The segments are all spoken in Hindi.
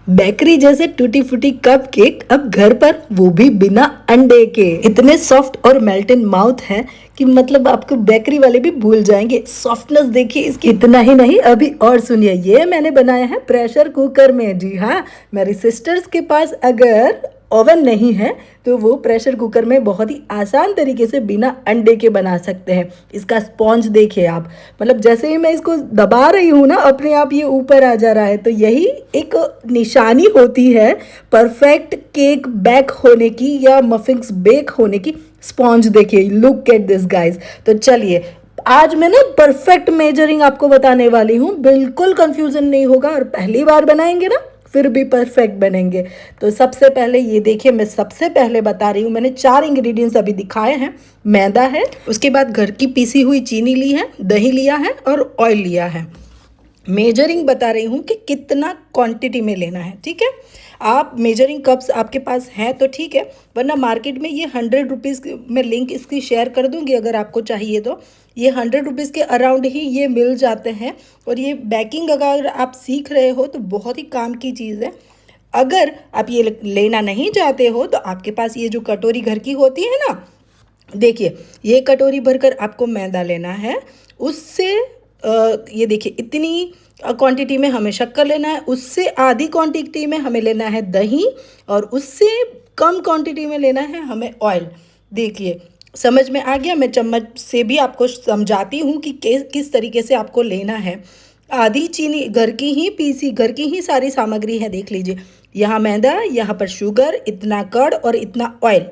बेकरी जैसे टूटी फूटी कप केक अब घर पर, वो भी बिना अंडे के। इतने सॉफ्ट और मेल्ट इन माउथ है कि मतलब आपको बेकरी वाले भी भूल जाएंगे। सॉफ्टनेस देखिए इसकी। इतना ही नहीं, अभी और सुनिए, ये मैंने बनाया है प्रेशर कुकर में। जी हाँ, मेरी सिस्टर्स के पास अगर ओवन नहीं है तो वो प्रेशर कुकर में बहुत ही आसान तरीके से बिना अंडे के बना सकते हैं। इसका स्पॉन्ज देखिए आप, मतलब जैसे ही मैं इसको दबा रही हूँ ना, अपने आप ये ऊपर आ जा रहा है। तो यही एक निशानी होती है परफेक्ट केक बेक होने की या मफिन्स बेक होने की। स्पॉन्ज देखिए, लुक एट दिस गाइस। तो चलिए, आज मैं ना परफेक्ट मेजरिंग आपको बताने वाली हूँ, बिल्कुल कंफ्यूजन नहीं होगा। और पहली बार बनाएंगे ना, फिर भी परफेक्ट बनेंगे। तो सबसे पहले ये देखिए, मैं सबसे पहले बता रही हूँ, मैंने 4 इंग्रेडिएंट्स अभी दिखाए हैं। मैदा है, उसके बाद घर की पीसी हुई चीनी ली है, दही लिया है और ऑयल लिया है। मेजरिंग बता रही हूँ कि कितना क्वांटिटी में लेना है, ठीक है। आप मेजरिंग कप्स आपके पास हैं तो ठीक है, वरना मार्केट में ये 100 रुपीज़ में लिंक इसकी शेयर कर दूंगी अगर आपको चाहिए तो। ये 100 रुपीज़ के अराउंड ही ये मिल जाते हैं। और ये बेकिंग अगर आप सीख रहे हो तो बहुत ही काम की चीज़ है। अगर आप ये लेना नहीं चाहते हो तो आपके पास ये जो कटोरी घर की होती है ना, देखिए ये कटोरी भरकर आपको मैदा लेना है। उससे ये देखिए इतनी क्वांटिटी में हमें शक्कर लेना है, उससे आधी क्वांटिटी में हमें लेना है दही, और उससे कम क्वांटिटी में लेना है हमें ऑयल। देखिए समझ में आ गया। मैं चम्मच से भी आपको समझाती हूँ कि किस तरीके से आपको लेना है। आधी चीनी घर की ही पीसी, घर की ही सारी सामग्री है। देख लीजिए, यहाँ मैदा, यहाँ पर शुगर, इतना कर्ड और इतना ऑयल।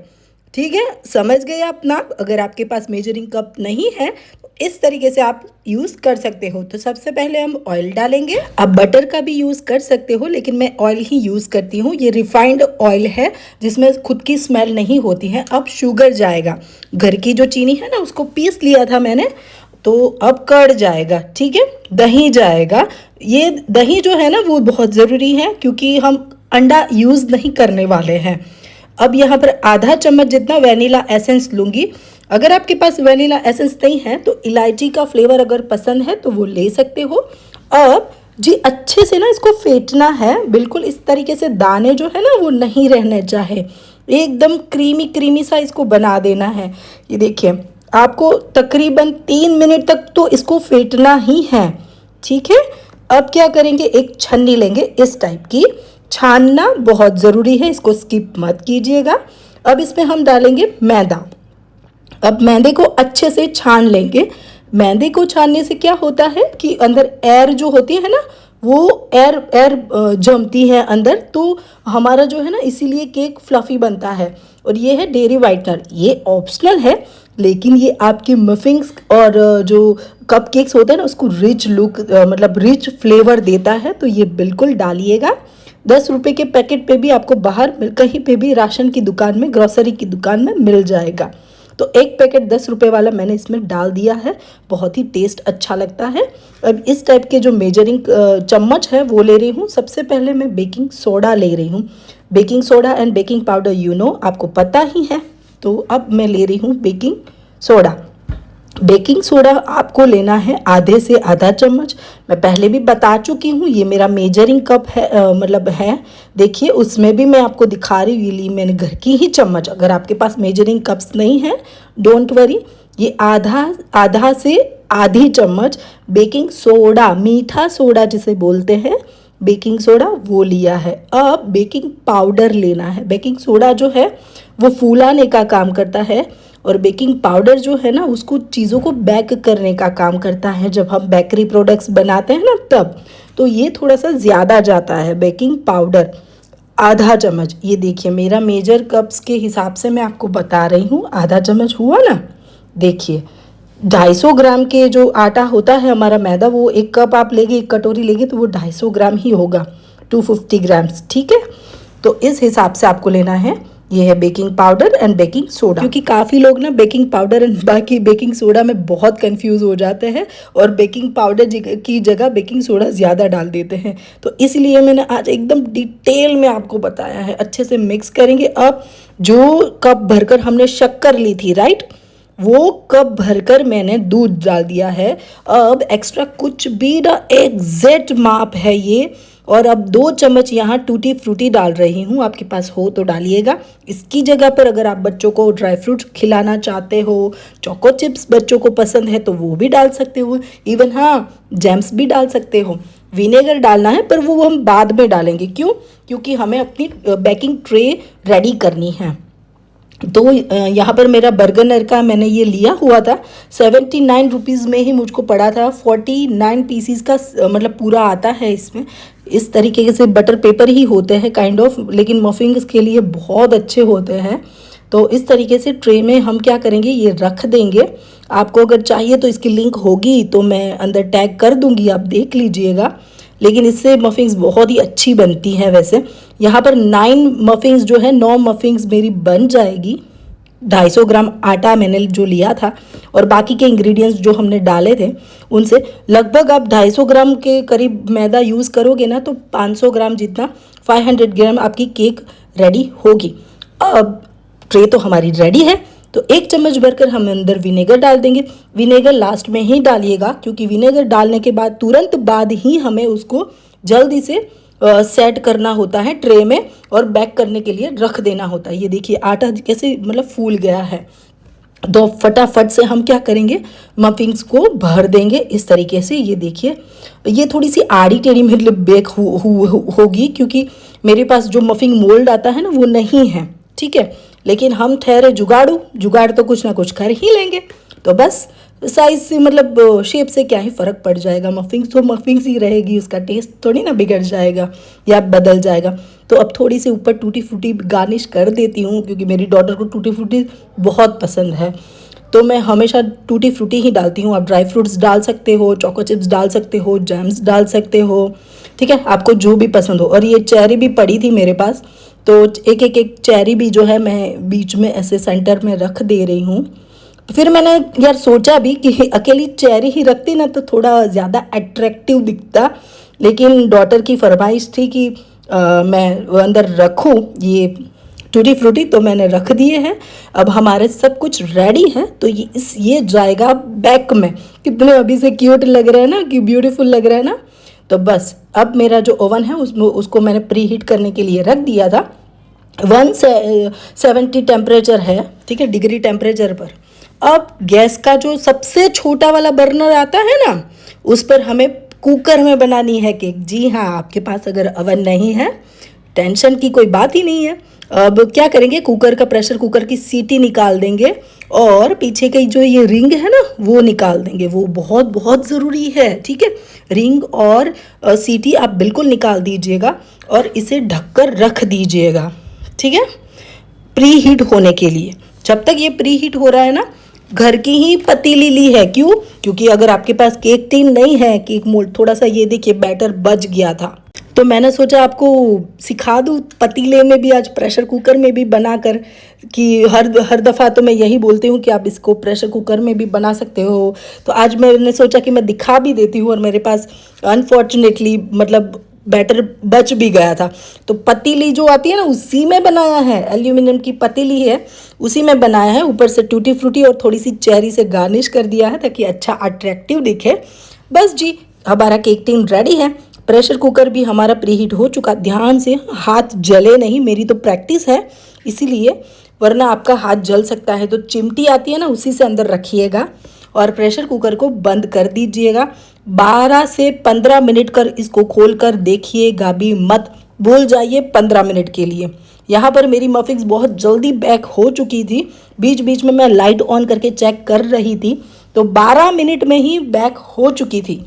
ठीक है, समझ गए आप ना। अगर आपके पास मेजरिंग कप नहीं है तो इस तरीके से आप यूज़ कर सकते हो। तो सबसे पहले हम ऑयल डालेंगे। आप बटर का भी यूज़ कर सकते हो, लेकिन मैं ऑयल ही यूज़ करती हूँ। ये रिफाइंड ऑयल है जिसमें खुद की स्मेल नहीं होती है। अब शुगर जाएगा, घर की जो चीनी है ना उसको पीस लिया था मैंने, तो अब कड़ जाएगा। ठीक है, दही जाएगा। ये दही जो है ना वो बहुत ज़रूरी है, क्योंकि हम अंडा यूज़ नहीं करने वाले हैं। अब यहाँ पर आधा चम्मच जितना वैनिला एसेंस लूँगी। अगर आपके पास वैनिला एसेंस नहीं है तो इलायची का फ्लेवर अगर पसंद है तो वो ले सकते हो। अब जी अच्छे से ना इसको फेंटना है, बिल्कुल इस तरीके से, दाने जो है ना वो नहीं रहने चाहे, एकदम क्रीमी क्रीमी सा इसको बना देना है। ये देखिए, आपको तकरीबन 3 मिनट तक तो इसको फेंटना ही है। ठीक है, अब क्या करेंगे, एक छन्नी लेंगे इस टाइप की। छानना बहुत ज़रूरी है, इसको स्किप मत कीजिएगा। अब इसमें हम डालेंगे मैदा। अब मैदे को अच्छे से छान लेंगे। मैदे को छानने से क्या होता है कि अंदर एयर जो होती है ना, वो एयर जमती है अंदर, तो हमारा जो है ना, इसीलिए केक फ्लफी बनता है। और ये है डेयरी वाइटनर, ये ऑप्शनल है, लेकिन ये आपके मफिन्स और जो कप केक्स होते हैं ना उसको रिच लुक, मतलब रिच फ्लेवर देता है। तो ये बिल्कुल डालिएगा। 10 रुपए के पैकेट पे भी आपको बाहर कहीं पे भी राशन की दुकान में, ग्रोसरी की दुकान में मिल जाएगा। तो एक पैकेट 10 रुपए वाला मैंने इसमें डाल दिया है, बहुत ही टेस्ट अच्छा लगता है। अब इस टाइप के जो मेजरिंग चम्मच है वो ले रही हूँ। सबसे पहले मैं बेकिंग सोडा ले रही हूँ। Baking soda and baking powder आपको पता ही है। तो अब मैं ले रही हूँ बेकिंग सोडा। बेकिंग सोडा आपको लेना है आधे से आधा चम्मच। मैं पहले भी बता चुकी हूँ, ये मेरा मेजरिंग कप है, मतलब है। देखिए उसमें भी मैं आपको दिखा रही हूँ, ये ली मैंने घर की ही चम्मच। अगर आपके पास मेजरिंग कप्स नहीं है, डोंट वरी। ये आधा से आधी चम्मच बेकिंग सोडा, मीठा सोडा जिसे बोलते हैं, बेकिंग सोडा वो लिया है। अब बेकिंग पाउडर लेना है। बेकिंग सोडा जो है वो फूलाने का काम करता है, और बेकिंग पाउडर जो है ना उसको चीज़ों को बेक करने का काम करता है। जब हम बेकरी प्रोडक्ट्स बनाते हैं ना तब, तो ये थोड़ा सा ज़्यादा जाता है बेकिंग पाउडर, आधा चम्मच। ये देखिए मेरा मेजर कप्स के हिसाब से मैं आपको बता रही हूँ, आधा चम्मच हुआ ना। देखिए 250 ग्राम के जो आटा होता है हमारा मैदा, वो एक कप आप लेंगे, एक कटोरी लेंगे तो वो 250 ग्राम ही होगा, 250 ग्राम्स। ठीक है, तो इस हिसाब से आपको लेना है। ये है baking powder and baking soda, क्योंकि काफ़ी लोग ना बेकिंग पाउडर एंड बाकी बेकिंग सोडा में बहुत कंफ्यूज हो जाते हैं और बेकिंग पाउडर की जगह बेकिंग सोडा ज़्यादा डाल देते हैं। तो इसलिए मैंने आज एकदम डिटेल में आपको बताया है। अच्छे से मिक्स करेंगे। अब जो कप भरकर हमने शक्कर ली थी, राइट, वो कप भरकर मैंने दूध डाल दिया है। अब एक्स्ट्रा कुछ भी ना, एग्जैक्ट माप है ये और अब 2 चम्मच यहाँ टूटी फ्रूटी डाल रही हूँ, आपके पास हो तो डालिएगा। इसकी जगह पर अगर आप बच्चों को ड्राई फ्रूट्स खिलाना चाहते हो, चोको चिप्स बच्चों को पसंद है तो वो भी डाल सकते हो, इवन हाँ जैम्स भी डाल सकते हो। विनेगर डालना है पर वो हम बाद में डालेंगे, क्यों? क्योंकि हमें अपनी बेकिंग ट्रे रेडी करनी है। तो यहाँ पर मेरा बर्गनर का मैंने ये लिया हुआ था, 79 रुपीज़ में ही मुझको पड़ा था। 49 पीसीस का मतलब पूरा आता है इसमें। इस तरीके से बटर पेपर ही होते हैं काइंड ऑफ, लेकिन मफिंग्स के लिए बहुत अच्छे होते हैं। तो इस तरीके से ट्रे में हम क्या करेंगे, ये रख देंगे। आपको अगर चाहिए तो इसकी लिंक होगी तो मैं अंदर टैग कर दूंगी, आप देख लीजिएगा। लेकिन इससे मफिंग्स बहुत ही अच्छी बनती हैं। वैसे यहाँ पर 9 मफिंग्स जो है 9 मफिंग्स मेरी बन जाएगी। 250 ग्राम आटा मैंने जो लिया था और बाकी के इंग्रेडिएंट्स जो हमने डाले थे उनसे लगभग आप 250 ग्राम के करीब मैदा यूज़ करोगे ना तो 500 ग्राम जितना 500 ग्राम आपकी केक रेडी होगी। अब ट्रे तो हमारी रेडी है, तो 1 चम्मच भरकर हम अंदर विनेगर डाल देंगे। विनेगर लास्ट में ही डालिएगा, क्योंकि विनेगर डालने के बाद तुरंत बाद ही हमें उसको जल्दी से सेट करना होता है ट्रे में और बैक करने के लिए रख देना होता है। ये देखिए आटा कैसे मतलब फूल गया है। तो फटाफट से हम क्या करेंगे, मफिंग्स को भर देंगे इस तरीके से। ये देखिए ये थोड़ी सी आड़ी टेढ़ी मतलब बेक होगी, क्योंकि मेरे पास जो मफिंग मोल्ड आता है ना वो नहीं है, ठीक है। लेकिन हम ठहरे जुगाड़ तो कुछ ना कुछ कर ही लेंगे। तो बस साइज से मतलब शेप से क्या ही फ़र्क पड़ जाएगा, मफिंग्स तो मफिंग्स ही रहेगी, उसका टेस्ट थोड़ी ना बिगड़ जाएगा या बदल जाएगा। तो अब थोड़ी सी ऊपर टूटी फ्रूटी गार्निश कर देती हूँ, क्योंकि मेरी डॉटर को टूटी फ्रूटी बहुत पसंद है। तो मैं हमेशा टूटी फ्रूटी ही डालती हूँ। आप ड्राई फ्रूट्स डाल सकते हो, चोको चिप्स डाल सकते हो, जैम्स डाल सकते हो, ठीक है, आपको जो भी पसंद हो। और ये चेरी भी पड़ी थी मेरे पास, तो एक चेरी भी जो है मैं बीच में ऐसे सेंटर में रख दे रही हूँ। फिर मैंने यार सोचा भी कि अकेली चेरी ही रखती ना तो थोड़ा ज़्यादा अट्रैक्टिव दिखता, लेकिन डॉटर की फरमाइश थी कि मैं अंदर रखूँ ये टूटी फ्रूटी, तो मैंने रख दिए हैं। अब हमारे सब कुछ रेडी है, तो ये जाएगा बैक में। कितने अभी से क्यूट लग रहा है ना, कि ब्यूटीफुल लग रहा है ना। तो बस अब मेरा जो ओवन है उसको मैंने प्री हीट करने के लिए रख दिया था। 170 टेम्परेचर है, ठीक है, डिग्री टेम्परेचर पर। अब गैस का जो सबसे छोटा वाला बर्नर आता है ना, उस पर हमें कुकर में बनानी है केक। जी हाँ, आपके पास अगर अवन नहीं है टेंशन की कोई बात ही नहीं है। अब क्या करेंगे, कुकर का प्रेशर कुकर की सीटी निकाल देंगे और पीछे की जो ये रिंग है ना वो निकाल देंगे। वो बहुत बहुत ज़रूरी है, ठीक है। रिंग और सीटी आप बिल्कुल निकाल दीजिएगा और इसे ढककर रख दीजिएगा, ठीक है, प्री हीट होने के लिए। जब तक ये प्री हीट हो रहा है ना, घर की ही पतीली ली है। क्यों? क्योंकि अगर आपके पास केक टिन नहीं है, केक मोल्ड, थोड़ा सा ये देखिए बैटर बच गया था, तो मैंने सोचा आपको सिखा दूँ पतीले में भी, आज प्रेशर कुकर में भी बनाकर, कि हर दफ़ा तो मैं यही बोलती हूँ कि आप इसको प्रेशर कुकर में भी बना सकते हो। तो आज मैंने सोचा कि मैं दिखा भी देती हूँ, और मेरे पास अनफॉर्चुनेटली मतलब बैटर बच भी गया था। तो पतीली जो आती है ना उसी में बनाया है, एल्यूमिनियम की पतीली है, उसी में बनाया है। ऊपर से टूटी फ्रूटी और थोड़ी सी चेरी से गार्निश कर दिया है ताकि अच्छा अट्रैक्टिव दिखे। बस जी, हमारा केक टिन रेडी है। प्रेशर कुकर भी हमारा प्रीहीट हो चुका। ध्यान से हाथ जले नहीं, मेरी तो प्रैक्टिस है इसीलिए, वरना आपका हाथ जल सकता है। तो चिमटी आती है ना उसी से अंदर रखिएगा और प्रेशर कुकर को बंद कर दीजिएगा। 12 से 15 मिनट कर इसको खोल कर देखिएगा भी मत, भूल जाइए 15 मिनट के लिए। यहाँ पर मेरी मफिंग्स बहुत जल्दी बेक हो चुकी थी, बीच बीच में मैं लाइट ऑन करके चेक कर रही थी, तो 12 मिनट में ही बेक हो चुकी थी।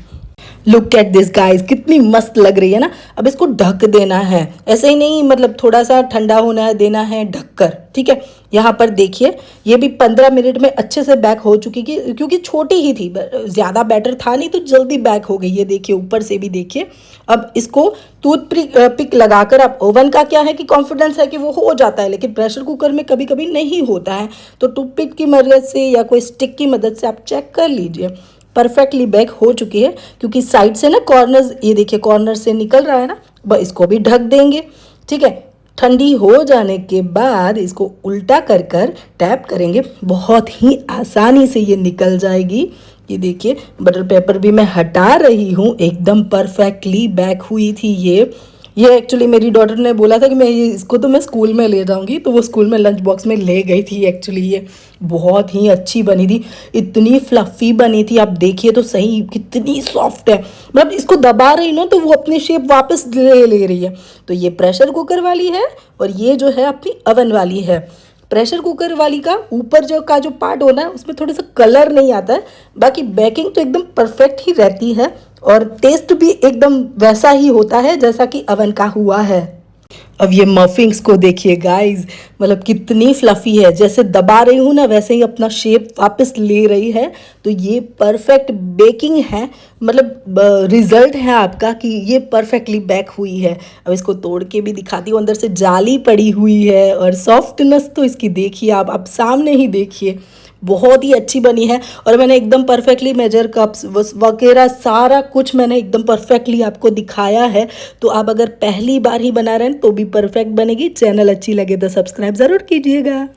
लुक एट दिस गाइस, कितनी मस्त लग रही है ना। अब इसको ढक देना है, ऐसे ही नहीं, मतलब थोड़ा सा ठंडा होना देना है ढककर, ठीक है। यहाँ पर देखिए ये भी 15 मिनट में अच्छे से बैक हो चुकी, क्योंकि छोटी ही थी, ज़्यादा बैटर था नहीं, तो जल्दी बैक हो गई। ये देखिए ऊपर से भी देखिए। अब इसको टूथ पिक लगाकर, आप ओवन का क्या है कि कॉन्फिडेंस है कि वो हो जाता है, लेकिन प्रेशर कुकर में कभी कभी नहीं होता है। तो टूथ पिक की मदद से या कोई स्टिक की मदद से आप चेक कर लीजिए। परफेक्टली बेक हो चुकी है, क्योंकि साइड से ना कॉर्नर्स, ये देखिए कॉर्नर से निकल रहा है ना, बस इसको भी ढक देंगे, ठीक है। ठंडी हो जाने के बाद इसको उल्टा कर कर टैप करेंगे, बहुत ही आसानी से ये निकल जाएगी। ये देखिए बटर पेपर भी मैं हटा रही हूँ, एकदम परफेक्टली बेक हुई थी ये एक्चुअली मेरी डॉटर ने बोला था कि इसको तो मैं स्कूल में ले जाऊंगी, तो वो स्कूल में लंच बॉक्स में ले गई थी। एक्चुअली ये बहुत ही अच्छी बनी थी, इतनी फ्लफ़ी बनी थी, आप देखिए तो सही कितनी सॉफ्ट है। मतलब इसको दबा रही ना तो वो अपनी शेप वापस ले रही है। तो ये प्रेशर कुकर वाली है और ये जो है अपनी अवन वाली है। प्रेशर कुकर वाली का ऊपर जो पार्ट होना है उसमें थोड़ा सा कलर नहीं आता है, बाकी बेकिंग तो एकदम परफेक्ट ही रहती है और टेस्ट भी एकदम वैसा ही होता है जैसा कि अवन का हुआ है। अब ये मफिंग्स को देखिए गाइस, मतलब कितनी फ्लफ़ी है, जैसे दबा रही हूँ ना वैसे ही अपना शेप वापस ले रही है। तो ये परफेक्ट बेकिंग है, मतलब रिजल्ट है आपका कि ये परफेक्टली बेक हुई है। अब इसको तोड़ के भी दिखाती हूँ, अंदर से जाली पड़ी हुई है और सॉफ्टनेस तो इसकी देखिए आप सामने ही देखिए, बहुत ही अच्छी बनी है। और मैंने एकदम परफेक्टली मेजर कप्स वगैरह सारा कुछ मैंने एकदम परफेक्टली आपको दिखाया है। तो आप अगर पहली बार ही बना रहे हैं तो भी परफेक्ट बनेगी। चैनल अच्छी लगे तो सब्सक्राइब ज़रूर कीजिएगा।